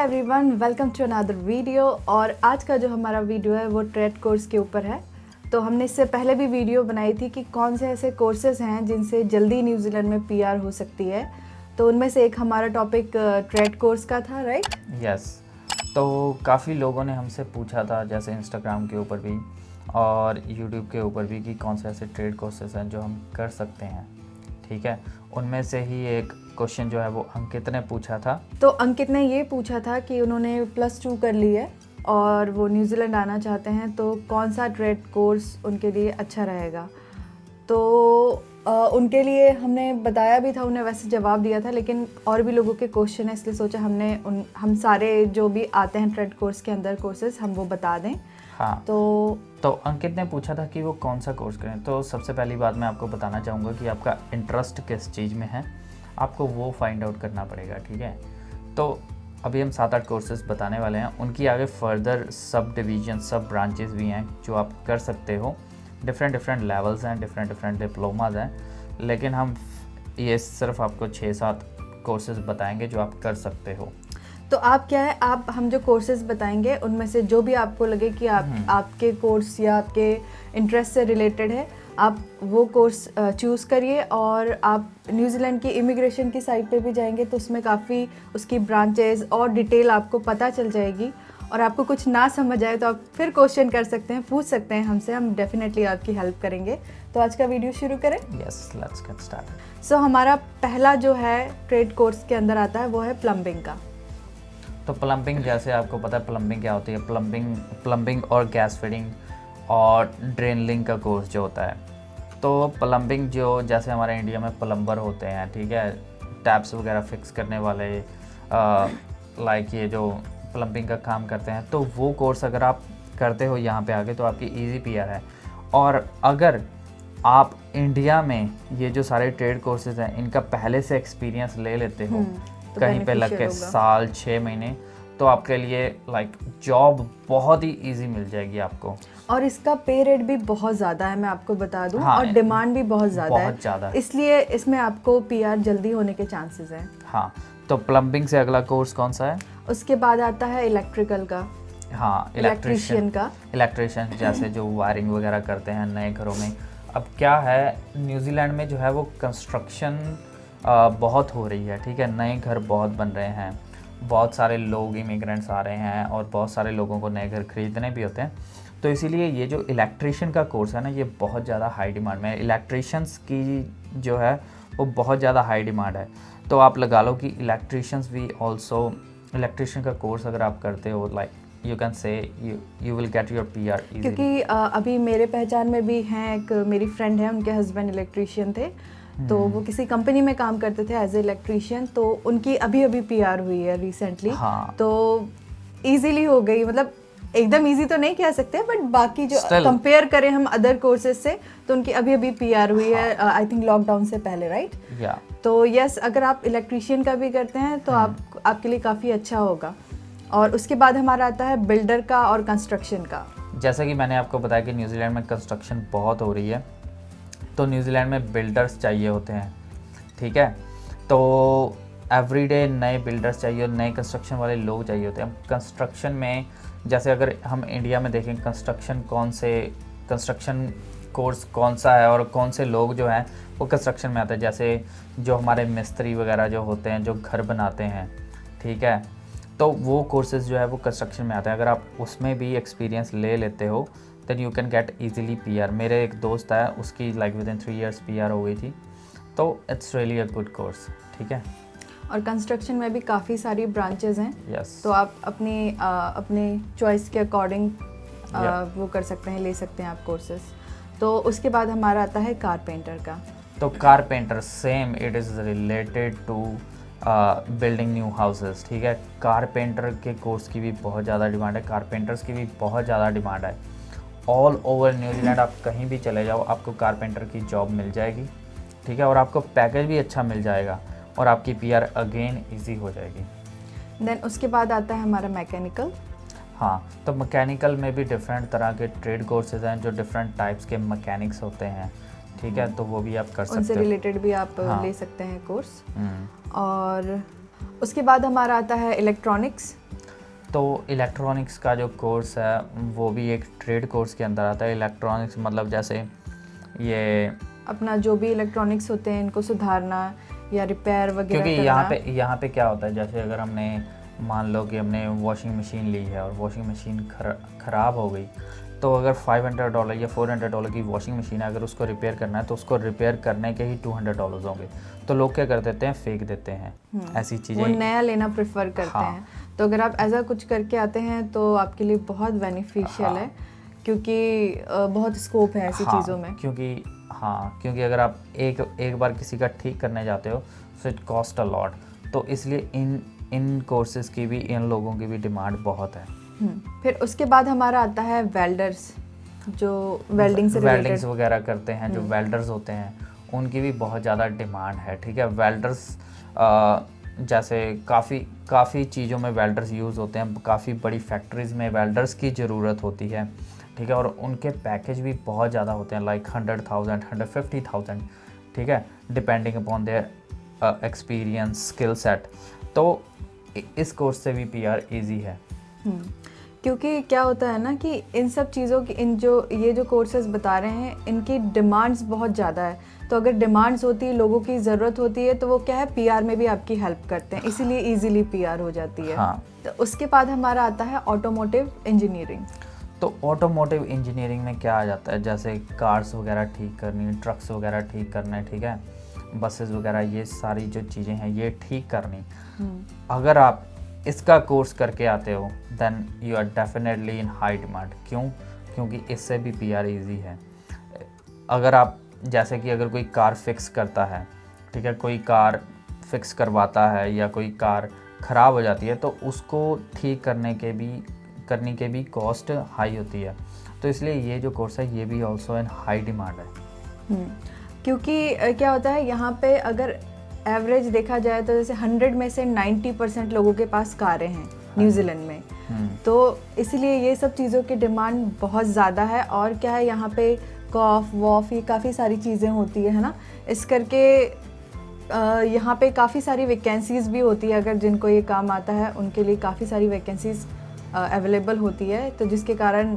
Hi everyone, welcome to another video. और आज का जो हमारा वीडियो है वो ट्रेड कोर्स के ऊपर है। तो हमने इससे पहले भी वीडियो बनाई थी कि कौन से ऐसे कोर्सेज हैं जिनसे जल्दी न्यूजीलैंड में पीआर हो सकती है। तो उनमें से एक हमारा टॉपिक ट्रेड कोर्स का था, राइट? यस। तो काफ़ी लोगों ने हमसे पूछा था, जैसे इंस्टाग्राम के ऊपर भी और यूट्यूब के ऊपर भी, कि कौन से ऐसे ट्रेड कोर्सेज हैं जो हम कर सकते हैं। ठीक है, उनमें से ही एक क्वेश्चन जो है वो अंकित ने पूछा था। तो अंकित ने ये पूछा था कि उन्होंने +2 कर ली है और वो न्यूजीलैंड आना चाहते हैं, तो कौन सा ट्रेड कोर्स उनके लिए अच्छा रहेगा। तो उनके लिए हमने बताया भी था, उन्हें वैसे जवाब दिया था, लेकिन और भी लोगों के क्वेश्चन है, इसलिए सोचा हम सारे जो भी आते हैं ट्रेड कोर्स के अंदर कोर्सेज हम वो बता दें। हाँ, तो अंकित ने पूछा था कि वो कौन सा कोर्स करें। तो सबसे पहली बात मैं आपको बताना चाहूँगा कि आपका इंटरेस्ट किस चीज़ में है, आपको वो फाइंड आउट करना पड़ेगा। ठीक है, तो अभी हम 7-8 कोर्सेज बताने वाले हैं, उनकी आगे फर्दर सब डिवीजन, सब ब्रांचेस भी हैं जो आप कर सकते हो। डिफरेंट लेवल्स हैं, डिफरेंट डिप्लोमाज हैं, लेकिन हम ये सिर्फ आपको 6-7 कोर्सेज बताएंगे जो आप कर सकते हो। तो आप क्या है, हम जो कोर्सेज बताएंगे उनमें से जो भी आपको लगे कि आपके कोर्स या आपके इंटरेस्ट से रिलेटेड है, आप वो कोर्स चूज़ करिए। और आप न्यूजीलैंड की इमिग्रेशन की साइट पे भी जाएंगे तो उसमें काफ़ी उसकी ब्रांचेस और डिटेल आपको पता चल जाएगी। और आपको कुछ ना समझ आए तो आप फिर क्वेश्चन कर सकते हैं, पूछ सकते हैं हमसे, हम डेफिनेटली आपकी हेल्प करेंगे। तो आज का वीडियो शुरू करें। Yes, let's get started. So हमारा पहला जो है ट्रेड कोर्स के अंदर आता है वो है प्लम्बिंग का। तो प्लम्बिंग, जैसे आपको पता है प्लम्बिंग क्या होती है। प्लम्बिंग और गैस फिटिंग और ड्रेनलिंग का कोर्स जो होता है। तो प्लम्बिंग जो, जैसे हमारे इंडिया में प्लम्बर होते हैं, ठीक है, टैप्स वगैरह फिक्स करने वाले, लाइक ये जो प्लम्बिंग का काम करते हैं, तो वो कोर्स अगर आप करते हो यहाँ पे आके तो आपकी इजी पीआर है। और अगर आप इंडिया में ये जो सारे ट्रेड कोर्सेज हैं इनका पहले से एक्सपीरियंस ले लेते हो, तो कहीं पे लग के साल 6 महीने, तो आपके लिए लाइक जॉब बहुत ही इजी मिल जाएगी आपको। और इसका पे रेट भी बहुत ज़्यादा है, मैं आपको बता दूं। हाँ, और डिमांड भी बहुत ज़्यादा है, इसलिए इसमें आपको पीआर जल्दी होने के चांसेस हैं। हाँ, तो प्लम्बिंग से अगला कोर्स कौन सा है? उसके बाद आता है इलेक्ट्रिकल का। हाँ, इलेक्ट्रिशियन जैसे जो वायरिंग वगैरह करते हैं नए घरों में। अब क्या है, न्यूजीलैंड में जो है वो कंस्ट्रक्शन बहुत हो रही है। ठीक है, नए घर बहुत बन रहे हैं, बहुत सारे लोग इमिग्रेंट्स आ रहे हैं और बहुत सारे लोगों को नए घर खरीदने भी होते हैं। तो इसीलिए ये जो इलेक्ट्रिशियन का कोर्स है ना, ये बहुत ज़्यादा हाई डिमांड में है। इलेक्ट्रिशियंस की जो है वो बहुत ज़्यादा हाई डिमांड है। तो आप लगा लो कि इलेक्ट्रिशियंस भी ऑल्सो, इलेक्ट्रिशियन का कोर्स अगर आप करते हो, like you can say you will get your PR easily. क्योंकि अभी मेरे पहचान में भी हैं, एक मेरी फ्रेंड है, उनके हस्बैंड इलेक्ट्रिशियन थे। तो वो किसी कंपनी में काम करते थे एज ए इलेक्ट्रिशियन, तो उनकी अभी पीआर हुई है रिसेंटली। हाँ, तो इजीली हो गई, मतलब एकदम इजी तो नहीं कह सकते, बट बाकी जो कंपेयर करें हम अदर कोर्सेज से, तो उनकी अभी पीआर हुई है, आई थिंक लॉकडाउन से पहले, राइट? या तो यस, अगर आप इलेक्ट्रिशियन का भी करते हैं तो आपके लिए काफ़ी अच्छा होगा। और उसके बाद हमारा आता है बिल्डर का और कंस्ट्रक्शन का। जैसा कि मैंने आपको बताया कि न्यूजीलैंड में कंस्ट्रक्शन बहुत हो रही है, तो न्यूजीलैंड में बिल्डर्स चाहिए होते हैं। ठीक है, तो एवरीडे नए बिल्डर्स चाहिए और नए कंस्ट्रक्शन वाले लोग चाहिए होते हैं। कंस्ट्रक्शन में, जैसे अगर हम इंडिया में देखें कंस्ट्रक्शन कोर्स कौन सा है और कौन से लोग जो हैं वो कंस्ट्रक्शन में आते हैं, जैसे जो हमारे मिस्त्री वगैरह जो होते हैं, जो घर बनाते हैं, ठीक है, तो वो कोर्सेज जो है वो कंस्ट्रक्शन में आते हैं। अगर आप उसमें भी एक्सपीरियंस ले लेते हो then you can get easily PR. मेरे एक दोस्त है, उसकी like with in 3 years PR हो गई थी। तो it's really a good course. ठीक है, और कंस्ट्रक्शन में भी काफ़ी सारी ब्रांचेज हैं। यस, तो आप अपने चॉइस के अकॉर्डिंग वो कर सकते हैं, ले सकते हैं आप कोर्सेज। तो उसके बाद हमारा आता है कारपेंटर का। तो carpenter same, it is related to building new houses. ठीक है, कारपेंटर के कोर्स की भी बहुत ज़्यादा डिमांड है, कारपेंटर्स की भी बहुत ज़्यादा डिमांड है। ऑल ओवर न्यूजीलैंड आप कहीं भी चले जाओ, आपको कारपेंटर की जॉब मिल जाएगी। ठीक है, और आपको पैकेज भी अच्छा मिल जाएगा और आपकी पीआर अगेन इजी हो जाएगी। देन उसके बाद आता है हमारा मैकेनिकल। हाँ, तो मैकेनिकल में भी डिफरेंट तरह के ट्रेड कोर्सेज हैं, जो डिफरेंट टाइप्स के मैकेनिक्स होते हैं। ठीक है, तो वो भी आप कर सकते हो, उनसे रिलेटेड भी आप ले सकते हैं कोर्स। और उसके बाद हमारा आता है इलेक्ट्रॉनिक्स। तो इलेक्ट्रॉनिक्स का जो कोर्स है वो भी एक ट्रेड कोर्स के अंदर आता है। इलेक्ट्रॉनिक्स मतलब जैसे ये अपना जो भी इलेक्ट्रॉनिक्स होते हैं इनको सुधारना या रिपेयर वगैरह क्योंकि करना। यहाँ पे क्या होता है, जैसे अगर हमने मान लो कि हमने वॉशिंग मशीन ली है और वॉशिंग मशीन ख़राब हो गई, तो अगर $500 या $400 की वॉशिंग मशीन है, अगर उसको रिपेयर करना है तो उसको रिपेयर करने के ही $200 होंगे। तो लोग क्या कर देते हैं, फेंक देते हैं ऐसी चीज़ें, वो नया लेना प्रेफर करते हाँ। हैं। तो अगर आप ऐसा कुछ करके आते हैं तो आपके लिए बहुत बेनिफिशियल है, क्योंकि बहुत स्कोप है ऐसी चीज़ों में। क्योंकि अगर आप एक बार किसी का ठीक करने जाते हो so it cost a lot. तो इसलिए इन कोर्सेज की भी, इन लोगों की भी डिमांड बहुत है। फिर उसके बाद हमारा आता है वेल्डर्स, जो वेल्डिंग से वेल्डिंग्स वगैरह करते हैं, जो वेल्डर्स होते हैं उनकी भी बहुत ज़्यादा डिमांड है। ठीक है, वेल्डर्स जैसे काफ़ी चीज़ों में वेल्डर्स यूज़ होते हैं, काफ़ी बड़ी फैक्ट्रीज़ में वेल्डर्स की ज़रूरत होती है। ठीक है, और उनके पैकेज भी बहुत ज़्यादा होते हैं, लाइक 100,000 150,000। ठीक है, depending upon their experience, skill set. तो इस कोर्स से भी PR ईजी है। क्योंकि क्या होता है ना कि इन सब चीज़ों की, ये जो कोर्सेज बता रहे हैं इनकी डिमांड्स बहुत ज़्यादा है। तो अगर डिमांड्स होती है, लोगों की ज़रूरत होती है, तो वो क्या है, PR में भी आपकी हेल्प करते हैं, इसीलिए इजीली PR हो जाती है। हाँ। तो उसके बाद हमारा आता है ऑटोमोटिव इंजीनियरिंग। तो ऑटोमोटिव इंजीनियरिंग में क्या आ जाता है, जैसे कार्स वगैरह ठीक करनी, ट्रक्स वगैरह ठीक करने, ठीक है, बसेस वगैरह, ये सारी जो चीज़ें हैं ये ठीक करनी। अगर आप इसका कोर्स करके आते हो then you are definitely in high demand. क्योंकि इससे भी PR ईजी है। अगर आप जैसे कि अगर कोई कार फिक्स करता है, ठीक है, कोई कार फिक्स करवाता है या कोई कार ख़राब हो जाती है, तो उसको ठीक करने के भी कॉस्ट हाई होती है। तो इसलिए ये जो कोर्स है ये भी ऑल्सो इन हाई डिमांड है। क्योंकि क्या होता है यहाँ पे, अगर एवरेज देखा जाए तो जैसे 100 में से 90% लोगों के पास कारें हैं न्यूजीलैंड में। तो इसलिए ये सब चीज़ों की डिमांड बहुत ज़्यादा है। और क्या है, यहाँ पे कॉफ वॉफ, ये काफ़ी सारी चीज़ें होती है ना, इस करके यहाँ पे काफ़ी सारी वैकेंसीज़ भी होती है। अगर जिनको ये काम आता है उनके लिए काफ़ी सारी वैकेंसीज़ अवेलेबल होती है, तो जिसके कारण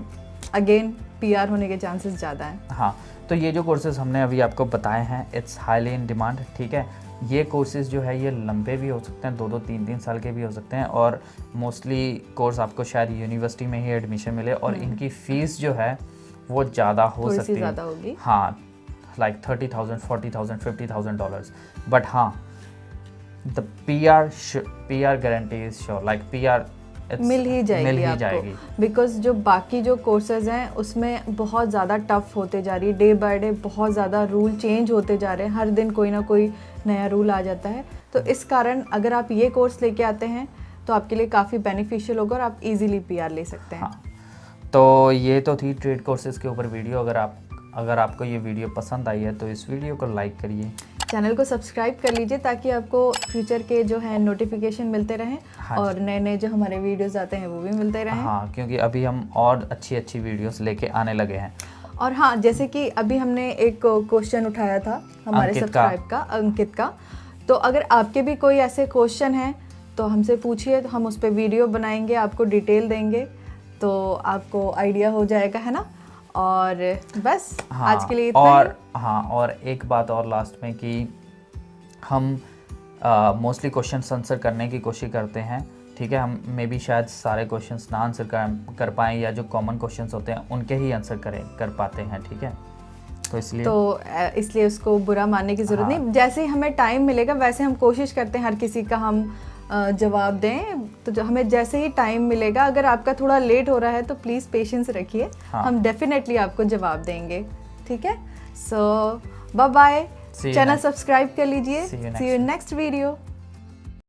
अगेन PR होने के चांसेस ज़्यादा हैं। हाँ, तो ये जो कोर्सेज हमने अभी आपको बताए हैं इट्स हाईली इन डिमांड। ठीक है, ये कोर्सेज जो है ये लंबे भी हो सकते हैं, 2-2 3-3 साल के भी हो सकते हैं, और मोस्टली कोर्स आपको शायद यूनिवर्सिटी में ही एडमिशन मिले, और इनकी फ़ीस जो है वो ज़्यादा हो सकती है, ज़्यादा होगी। हाँ, लाइक $30,000 $40,000 $50,000। बट हाँ, the PR guarantee is sure, like PR मिल ही जाएगी आपको, बिकॉज जो बाकी जो कोर्सेज हैं उसमें बहुत ज़्यादा टफ होते जा रही है, डे बाय डे बहुत ज़्यादा रूल चेंज होते जा रहे हैं, हर दिन कोई ना कोई नया रूल आ जाता है। तो इस कारण अगर आप ये कोर्स लेके आते हैं तो आपके लिए काफ़ी बेनिफिशियल होगा और आप इजीली PR ले सकते हैं। हाँ, तो ये तो थी ट्रेड कोर्सेज के ऊपर वीडियो। अगर आपको ये वीडियो पसंद आई है तो इस वीडियो को लाइक करिए, चैनल को सब्सक्राइब कर लीजिए ताकि आपको फ्यूचर के जो है नोटिफिकेशन मिलते रहें। हाँ, और नए जो हमारे वीडियोस आते हैं वो भी मिलते रहें। हाँ, क्योंकि अभी हम और अच्छी वीडियोस लेके आने लगे हैं। और हाँ, जैसे कि अभी हमने एक क्वेश्चन उठाया था हमारे सब्सक्राइब का, अंकित का। तो अगर आपके भी कोई ऐसे क्वेश्चन हैं तो हमसे पूछिए, तो हम उस पर वीडियो बनाएंगे, आपको डिटेल देंगे, तो आपको आइडिया हो जाएगा, है ना। और बस हाँ, आज के लिए इतना ही। हाँ, और एक बात और लास्ट में कि हम मोस्टली क्वेश्चन आंसर करने की कोशिश करते हैं। ठीक है, हम मे बी शायद सारे क्वेश्चंस ना आंसर कर पाएँ, या जो कॉमन क्वेश्चंस होते हैं उनके ही आंसर कर पाते हैं। ठीक है, तो इसलिए उसको बुरा मानने की ज़रूरत नहीं। जैसे ही हमें टाइम मिलेगा वैसे हम कोशिश करते हैं हर किसी का हम जवाब दें। तो हमें जैसे ही टाइम मिलेगा, अगर आपका थोड़ा लेट हो रहा है तो प्लीज़ पेशेंस रखिए। हम डेफिनेटली आपको जवाब देंगे। ठीक है, सो बाय बाय, चैनल सब्सक्राइब कर लीजिए। सी यू नेक्स्ट वीडियो।